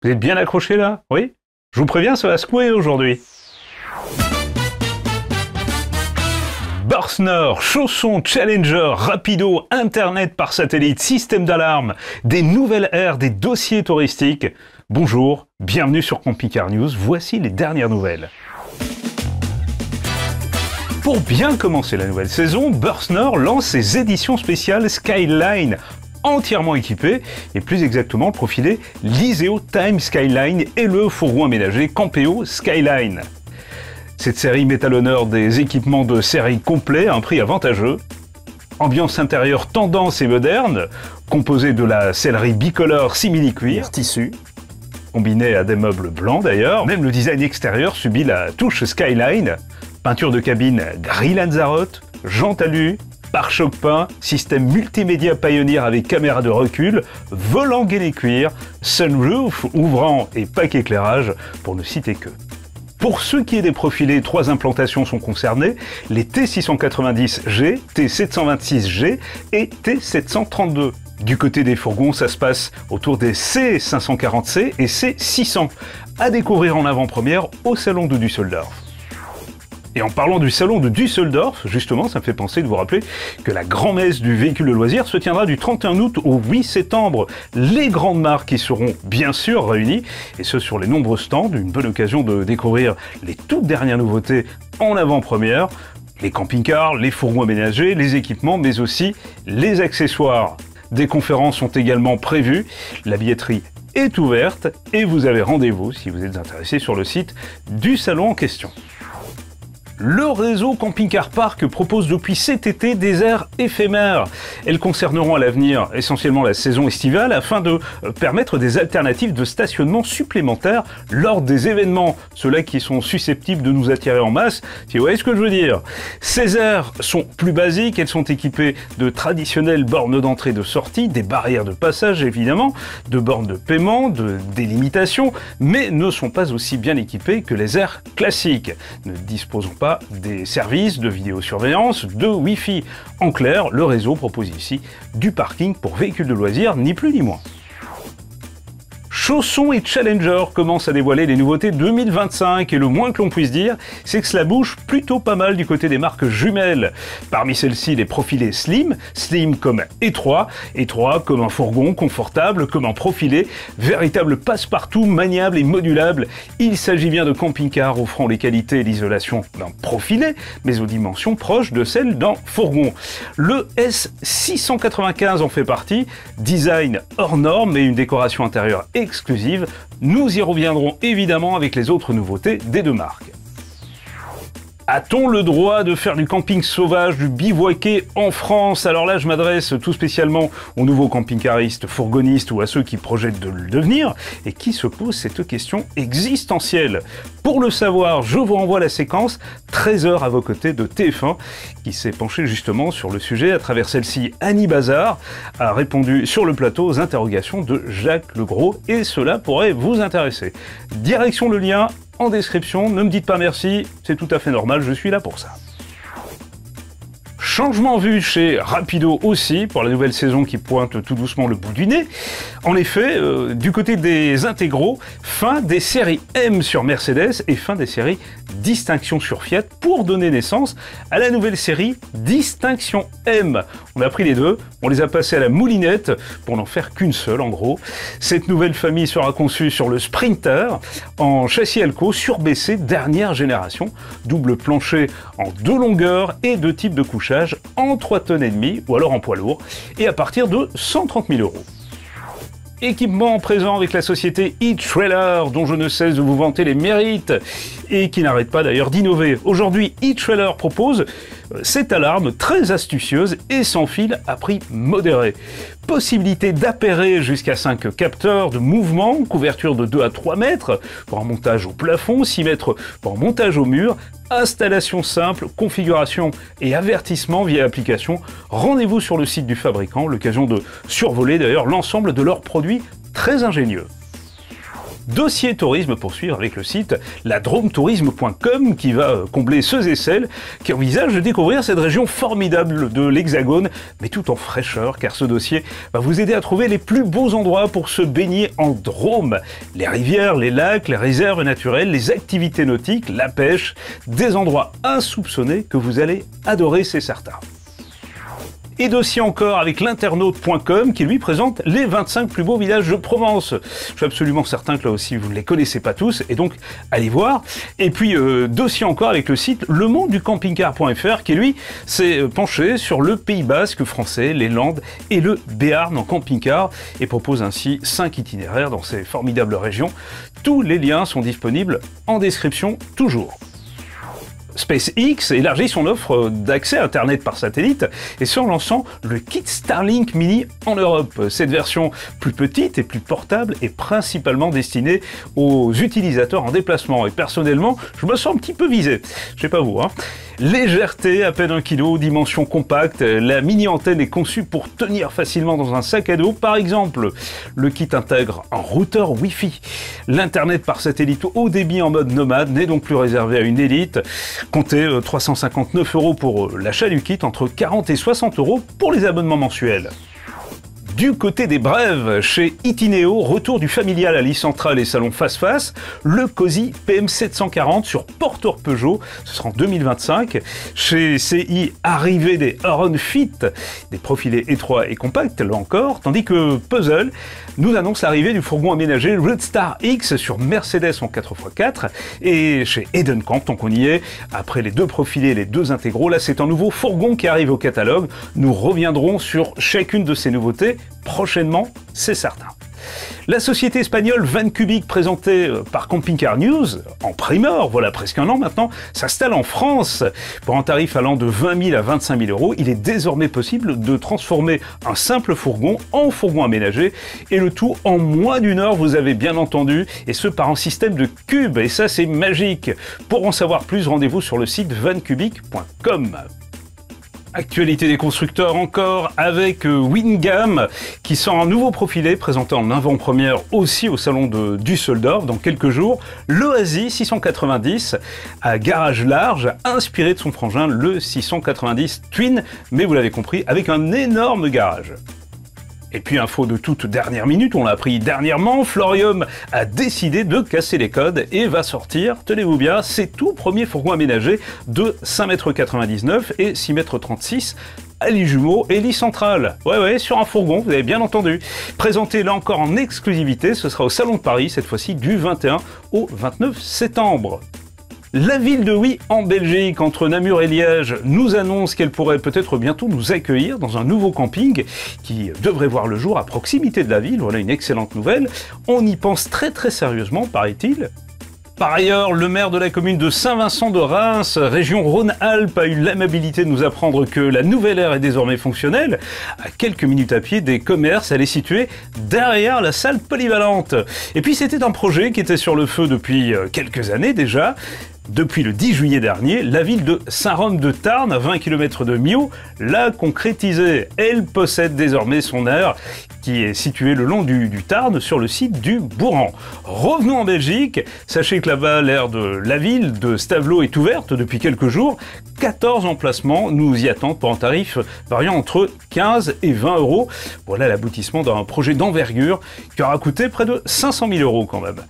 Vous êtes bien accrochés là? Oui? Je vous préviens, ça va secouer aujourd'hui. Börstner, chaussons, Challenger, Rapido, Internet par satellite, système d'alarme, des nouvelles aires, des dossiers touristiques. Bonjour, bienvenue sur Camping Car News, voici les dernières nouvelles. Pour bien commencer la nouvelle saison, Börstner lance ses éditions spéciales Skyline, entièrement équipées, et plus exactement profilé l'Iseo Time Skyline et le fourgon aménagé Campeo Skyline. Cette série met à l'honneur des équipements de série complets à un prix avantageux. Ambiance intérieure tendance et moderne, composée de la sellerie bicolore simili-cuir, tissu, combinée à des meubles blancs d'ailleurs. Même le design extérieur subit la touche Skyline. Peinture de cabine gris Lanzarote, jantes alu, pare-choc peint, système multimédia Pioneer avec caméra de recul, volant gainé cuir, sunroof ouvrant et pack éclairage, pour ne citer que. Pour ce qui est des profilés, 3 implantations sont concernées, les T690G, T726G et T732. Du côté des fourgons, ça se passe autour des C540C et C600, à découvrir en avant-première au salon de Düsseldorf. Et en parlant du salon de Düsseldorf, justement, ça me fait penser de vous rappeler que la grand-messe du véhicule de loisir se tiendra du 31 août au 8 septembre. Les grandes marques y seront bien sûr réunies, et ce sur les nombreux stands, une bonne occasion de découvrir les toutes dernières nouveautés en avant-première, les camping-cars, les fourgons aménagés, les équipements, mais aussi les accessoires. Des conférences sont également prévues, la billetterie est ouverte, et vous avez rendez-vous, si vous êtes intéressé, sur le site du salon en question. Le réseau Camping Car Park propose depuis cet été des aires éphémères. Elles concerneront à l'avenir essentiellement la saison estivale afin de permettre des alternatives de stationnement supplémentaires lors des événements, ceux-là qui sont susceptibles de nous attirer en masse, si vous voyez ce que je veux dire. Ces aires sont plus basiques, elles sont équipées de traditionnelles bornes d'entrée et de sortie, des barrières de passage évidemment, de bornes de paiement, de délimitation, mais ne sont pas aussi bien équipées que les aires classiques, ne disposant pas des services de vidéosurveillance, de Wi-Fi. En clair, le réseau propose ici du parking pour véhicules de loisirs, ni plus ni moins. Chaussons et Challenger commencent à dévoiler les nouveautés 2025 et le moins que l'on puisse dire, c'est que cela bouge plutôt pas mal du côté des marques jumelles. Parmi celles-ci, les profilés slim, slim comme étroit, étroit comme un fourgon, confortable comme un profilé, véritable passe-partout maniable et modulable. Il s'agit bien de camping-cars offrant les qualités et l'isolation d'un profilé, mais aux dimensions proches de celles d'un fourgon. Le S695 en fait partie, design hors norme et une décoration intérieure exclusive, nous y reviendrons évidemment avec les autres nouveautés des deux marques. A-t-on le droit de faire du camping sauvage, du bivouaquer en France? Alors là, je m'adresse tout spécialement aux nouveaux camping-caristes, fourgonnistes ou à ceux qui projettent de le devenir et qui se posent cette question existentielle. Pour le savoir, je vous renvoie à la séquence 13 heures à vos côtés de TF1 qui s'est penchée justement sur le sujet. À travers celle-ci, Annie Bazard a répondu sur le plateau aux interrogations de Jacques Legros et cela pourrait vous intéresser. Direction le lien en description, ne me dites pas merci, c'est tout à fait normal, je suis là pour ça. Changement vu chez Rapido aussi, pour la nouvelle saison qui pointe tout doucement le bout du nez. En effet, du côté des intégraux, fin des séries M sur Mercedes et fin des séries Distinction sur Fiat pour donner naissance à la nouvelle série Distinction M. On a pris les deux, on les a passés à la moulinette pour n'en faire qu'une seule en gros. Cette nouvelle famille sera conçue sur le Sprinter en châssis Alco surbaissé dernière génération, double plancher en 2 longueurs et 2 types de couchage en 3,5 tonnes ou alors en poids lourd et à partir de 130 000 €. Équipement présent avec la société e-Trailer, dont je ne cesse de vous vanter les mérites, et qui n'arrête pas d'ailleurs d'innover. Aujourd'hui, e-Trailer propose cette alarme très astucieuse et sans fil à prix modéré. Possibilité d'appairer jusqu'à 5 capteurs de mouvement, couverture de 2 à 3 mètres pour un montage au plafond, 6 mètres pour un montage au mur, installation simple, configuration et avertissement via application. Rendez-vous sur le site du fabricant, l'occasion de survoler d'ailleurs l'ensemble de leurs produits très ingénieux. Dossier tourisme pour suivre avec le site ladrometourisme.com qui va combler ceux et celles qui envisagent de découvrir cette région formidable de l'Hexagone, mais tout en fraîcheur, car ce dossier va vous aider à trouver les plus beaux endroits pour se baigner en Drôme. Les rivières, les lacs, les réserves naturelles, les activités nautiques, la pêche, des endroits insoupçonnés que vous allez adorer, c'est certain. Et dossier encore avec l'internaute.com qui lui présente les 25 plus beaux villages de Provence. Je suis absolument certain que là aussi vous ne les connaissez pas tous et donc allez voir. Et puis dossier encore avec le site lemondeducampingcar.fr qui lui s'est penché sur le Pays Basque français, les Landes et le Béarn en camping-car et propose ainsi 5 itinéraires dans ces formidables régions. Tous les liens sont disponibles en description toujours. SpaceX élargit son offre d'accès à Internet par satellite et en lançant le kit Starlink Mini en Europe. Cette version plus petite et plus portable est principalement destinée aux utilisateurs en déplacement. Et personnellement, je me sens un petit peu visé. Je sais pas vous, hein. Légèreté, à peine 1 kg, dimension compacte, la mini-antenne est conçue pour tenir facilement dans un sac à dos. Par exemple, le kit intègre un routeur Wi-Fi. L'Internet par satellite haut débit en mode nomade n'est donc plus réservé à une élite. Comptez 359 € pour l'achat du kit, entre 40 et 60 € pour les abonnements mensuels. Du côté des brèves, chez Itineo, retour du familial à l'e-centrale et salon face-face, le Cozy PM740 sur porteur Peugeot, ce sera en 2025. Chez CI, arrivée des Huron Fit, des profilés étroits et compacts, là encore, tandis que Puzzle nous annonce l'arrivée du fourgon aménagé Roadstar X sur Mercedes en 4x4. Et chez Edenkamp, tant qu'on y est, après les 2 profilés et les 2 intégraux, là c'est un nouveau fourgon qui arrive au catalogue. Nous reviendrons sur chacune de ces nouveautés prochainement, c'est certain. La société espagnole Vancubic, présentée par Camping Car News, en primeur, voilà presque un an maintenant, s'installe en France. Pour un tarif allant de 20 000 à 25 000 €, il est désormais possible de transformer un simple fourgon en fourgon aménagé, et le tout en moins d'1 heure, vous avez bien entendu, et ce par un système de cubes, et ça c'est magique. Pour en savoir plus, rendez-vous sur le site vancubic.com. Actualité des constructeurs encore avec Wingam qui sort un nouveau profilé présenté en avant-première aussi au salon de Düsseldorf dans quelques jours. L'Oasis 690 à garage large inspiré de son frangin le 690 Twin, mais vous l'avez compris avec un énorme garage. Et puis info de toute dernière minute, on l'a appris dernièrement, Florium a décidé de casser les codes et va sortir, tenez-vous bien, ses tout premiers fourgons aménagés de 5,99 m et 6,36 m à lit jumeau et lit central. Ouais, sur un fourgon, vous avez bien entendu. Présenté là encore en exclusivité, ce sera au Salon de Paris, cette fois-ci du 21 au 29 septembre. La ville de Huy en Belgique, entre Namur et Liège, nous annonce qu'elle pourrait peut-être bientôt nous accueillir dans un nouveau camping qui devrait voir le jour à proximité de la ville. Voilà une excellente nouvelle. On y pense très sérieusement, paraît-il. Par ailleurs, le maire de la commune de Saint-Vincent de Reims, région Rhône-Alpes, a eu l'amabilité de nous apprendre que la nouvelle aire est désormais fonctionnelle. À quelques minutes à pied des commerces, elle est située derrière la salle polyvalente. Et puis c'était un projet qui était sur le feu depuis quelques années déjà. Depuis le 10 juillet dernier, la ville de Saint-Rome-de-Tarn, à 20 km de Millau, l'a concrétisé. Elle possède désormais son aire qui est situé le long du Tarn sur le site du Bourran. Revenons en Belgique. Sachez que là-bas, l'aire de la ville de Stavelot est ouverte depuis quelques jours. 14 emplacements nous y attendent pour un tarif variant entre 15 et 20 €. Voilà l'aboutissement d'un projet d'envergure qui aura coûté près de 500 000 € quand même.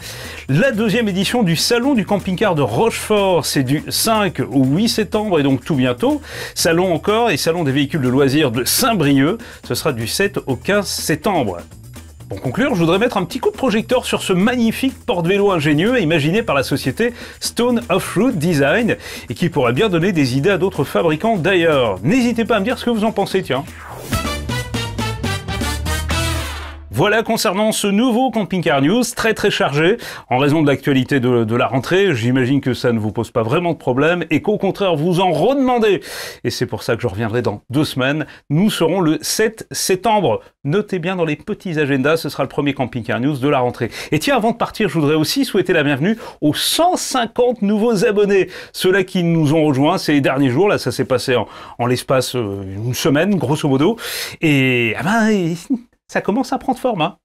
La deuxième édition du Salon du camping-car de Rochefort, c'est du 5 au 8 septembre et donc tout bientôt. Salon encore et Salon des véhicules de loisirs de Saint-Brieuc, ce sera du 7 au 15 septembre. Pour conclure, je voudrais mettre un petit coup de projecteur sur ce magnifique porte-vélo ingénieux imaginé par la société Stone Off-Road Design et qui pourrait bien donner des idées à d'autres fabricants d'ailleurs. N'hésitez pas à me dire ce que vous en pensez, tiens. Voilà concernant ce nouveau Camping Car News, très chargé, en raison de l'actualité de la rentrée. J'imagine que ça ne vous pose pas vraiment de problème et qu'au contraire vous en redemandez. Et c'est pour ça que je reviendrai dans 2 semaines. Nous serons le 7 septembre. Notez bien dans les petits agendas, ce sera le premier Camping Car News de la rentrée. Et tiens, avant de partir, je voudrais aussi souhaiter la bienvenue aux 150 nouveaux abonnés. Ceux-là qui nous ont rejoints ces derniers jours, là ça s'est passé en l'espace une semaine, grosso modo. Et ça commence à prendre forme, hein.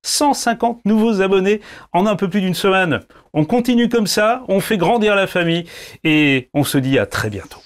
150 nouveaux abonnés en un peu plus d'une semaine. On continue comme ça, on fait grandir la famille et on se dit à très bientôt.